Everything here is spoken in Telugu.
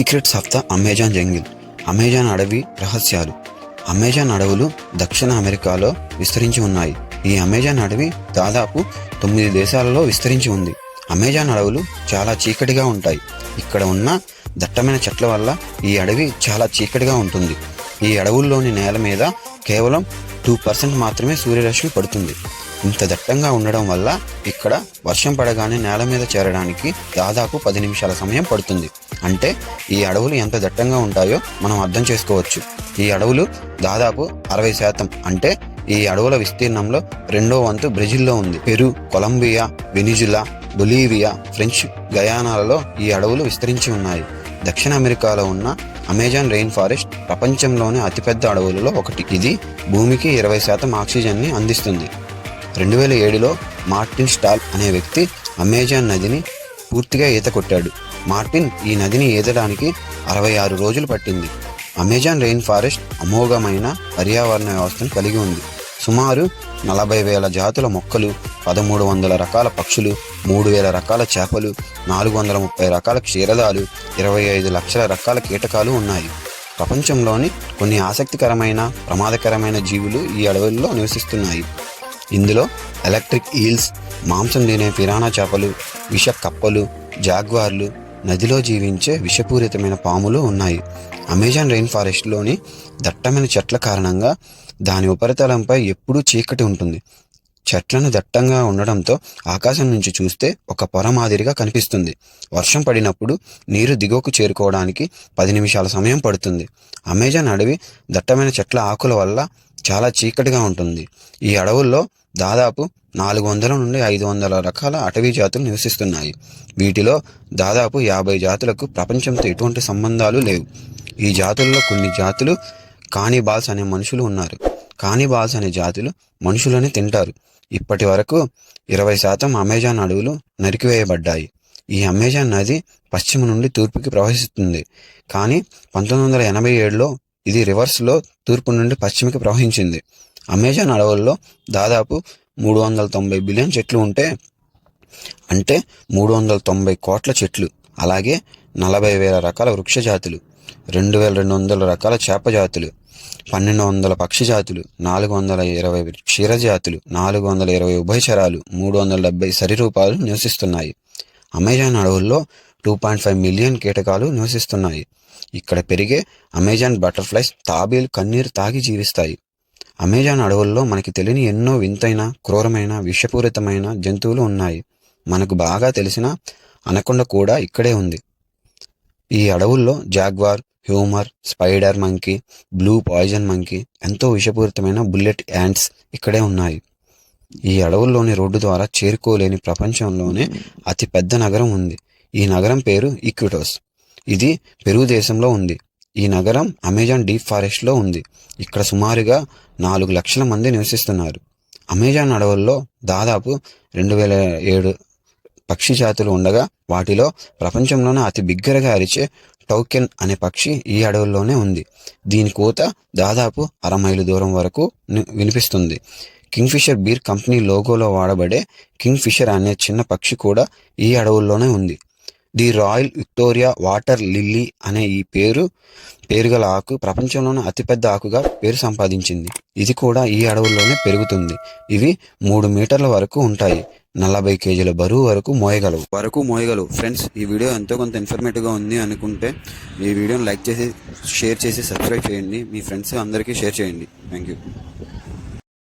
Secrets of the Amazon jungle. Amazon అడవి రహస్యాలు. అమెజాన్ అడవులు దక్షిణ అమెరికాలో విస్తరించి ఉన్నాయి. ఈ అమెజాన్ అడవి దాదాపు 9 దేశాలలో విస్తరించి ఉంది. అమెజాన్ అడవులు చాలా చీకటిగా ఉంటాయి. ఇక్కడ ఉన్న దట్టమైన చెట్ల వల్ల ఈ అడవి చాలా చీకటిగా ఉంటుంది. ఈ అడవుల్లోని నేల మీద కేవలం 2% మాత్రమే సూర్యరశ్మి పడుతుంది. ఇంత దట్టంగా ఉండడం వల్ల ఇక్కడ వర్షం పడగానే నేల మీద చేరడానికి దాదాపు 10 నిమిషాల సమయం పడుతుంది. అంటే ఈ అడవులు ఎంత దట్టంగా ఉంటాయో మనం అర్థం చేసుకోవచ్చు. ఈ అడవులు దాదాపు 60% అంటే ఈ అడవుల విస్తీర్ణంలో 2వ వంతు బ్రెజిల్లో ఉంది. Peru, Colombia, Venezuela, Bolivia, French గయానాలలో ఈ అడవులు విస్తరించి ఉన్నాయి. దక్షిణ అమెరికాలో ఉన్న అమెజాన్ రెయిన్ ఫారెస్ట్ ప్రపంచంలోని అతిపెద్ద అడవులలో ఒకటి. ఇది భూమికి 20% ఆక్సిజన్ని అందిస్తుంది. 2007లో మార్టిన్ స్టాల్ అనే వ్యక్తి అమెజాన్ నదిని పూర్తిగా ఈత కొట్టాడు. మార్టిన్ ఈ నదిని ఈదడానికి 66 రోజులు పట్టింది. అమెజాన్ రెయిన్ ఫారెస్ట్ అమోఘమైన పర్యావరణ వ్యవస్థను కలిగి ఉంది. సుమారు 40,000 జాతుల మొక్కలు, 1,300 రకాల పక్షులు, 3,000 రకాల చేపలు, 430 రకాల క్షీరదాలు, 25 లక్షల రకాల కీటకాలు ఉన్నాయి. ప్రపంచంలోని కొన్ని ఆసక్తికరమైన ప్రమాదకరమైన జీవులు ఈ అడవుల్లో నివసిస్తున్నాయి. ఇందులో ఎలక్ట్రిక్ ఈల్స్, మాంసం తినే పిరానా చేపలు, విష కప్పలు, జాగ్వార్లు, నదిలో జీవించే విషపూరితమైన పాములు ఉన్నాయి. అమెజాన్ రెయిన్ ఫారెస్ట్లోని దట్టమైన చెట్ల కారణంగా దాని ఉపరితలంపై ఎప్పుడూ చీకటి ఉంటుంది. చెట్లను దట్టంగా ఉండడంతో ఆకాశం నుంచి చూస్తే ఒక పొర మాదిరిగా కనిపిస్తుంది. వర్షం పడినప్పుడు నీరు దిగువకు చేరుకోవడానికి 10 నిమిషాల సమయం పడుతుంది. అమెజాన్ అడవి దట్టమైన చెట్ల ఆకుల వల్ల చాలా చీకటిగా ఉంటుంది. ఈ అడవుల్లో దాదాపు 400 నుండి 500 రకాల అటవీ జాతులు నివసిస్తున్నాయి. వీటిలో దాదాపు 50 జాతులకు ప్రపంచంతో ఎటువంటి సంబంధాలు లేవు. ఈ జాతుల్లో కొన్ని జాతులు కానిబాల్స్ అనే మనుషులు ఉన్నారు. కానిబాల్స్ అనే జాతులు మనుషులని తింటారు. ఇప్పటి వరకు 20% అమెజాన్ అడవులు నరికివేయబడ్డాయి. ఈ అమెజాన్ నది పశ్చిమ నుండి తూర్పుకి ప్రవహిస్తుంది. కానీ 1987లో ఇది రివర్స్లో తూర్పు నుండి పశ్చిమకి ప్రవహించింది. అమెజాన్ అడవుల్లో దాదాపు 390 బిలియన్ చెట్లు ఉంటే అంటే 390 కోట్ల చెట్లు, అలాగే 40,000 రకాల వృక్ష జాతులు, 2,200 రకాల చేప జాతులు, 1,200 పక్షి జాతులు, 420 క్షీర జాతులు, 420 ఉభయచరాలు, 370 సరీసృపాలు నివసిస్తున్నాయి. అమెజాన్ అడవుల్లో 2.5 మిలియన్ కీటకాలు నివసిస్తున్నాయి. ఇక్కడ పెరిగే అమెజాన్ బటర్ఫ్లైస్ తాబేలు కన్నీరు తాగి జీవిస్తాయి. అమెజాన్ అడవుల్లో మనకి తెలియని ఎన్నో వింతైన, క్రూరమైన, విషపూరితమైన జంతువులు ఉన్నాయి. మనకు బాగా తెలిసిన అనకొండ కూడా ఇక్కడే ఉంది. ఈ అడవుల్లో jaguar, humour, spider monkey, blue poison monkey, ఎంతో విషపూరితమైన బుల్లెట్ యాంట్స్ ఇక్కడే ఉన్నాయి. ఈ అడవుల్లోని రోడ్డు ద్వారా చేరుకోలేని ప్రపంచంలోనే అతి పెద్ద నగరం ఉంది. ఈ నగరం పేరు ఈక్విటోస్. ఇది పెరు దేశంలో ఉంది. ఈ నగరం అమెజాన్ డీప్ ఫారెస్ట్లో ఉంది. ఇక్కడ సుమారుగా 4 లక్షల మంది నివసిస్తున్నారు. అమెజాన్ అడవుల్లో దాదాపు 2,007 పక్షి జాతులు ఉండగా వాటిలో ప్రపంచంలోనే అతి బిగ్గరగా అరిచే టౌకెన్ అనే పక్షి ఈ అడవుల్లోనే ఉంది. దీని కూత దాదాపు 1/2 మైలు దూరం వరకు వినిపిస్తుంది. కింగ్ఫిషర్ బీర్ కంపెనీ లోగోలో వాడబడే కింగ్ఫిషర్ అనే చిన్న పక్షి కూడా ఈ అడవుల్లోనే ఉంది. The royal Victoria water lily అనే ఈ పేరుగల ఆకు ప్రపంచంలోనే అతిపెద్ద ఆకుగా పేరు సంపాదించింది. ఇది కూడా ఈ అడవుల్లోనే పెరుగుతుంది. ఇవి 3 మీటర్ల వరకు ఉంటాయి. 40 కేజీల బరువు వరకు మోయగలవు. ఫ్రెండ్స్, ఈ వీడియో ఎంతో కొంత ఇన్ఫర్మేటివ్గా ఉంది అనుకుంటే ఈ వీడియోని లైక్ చేసి, షేర్ చేసి, సబ్స్క్రైబ్ చేయండి. మీ ఫ్రెండ్స్ అందరికీ షేర్ చేయండి. Thank you.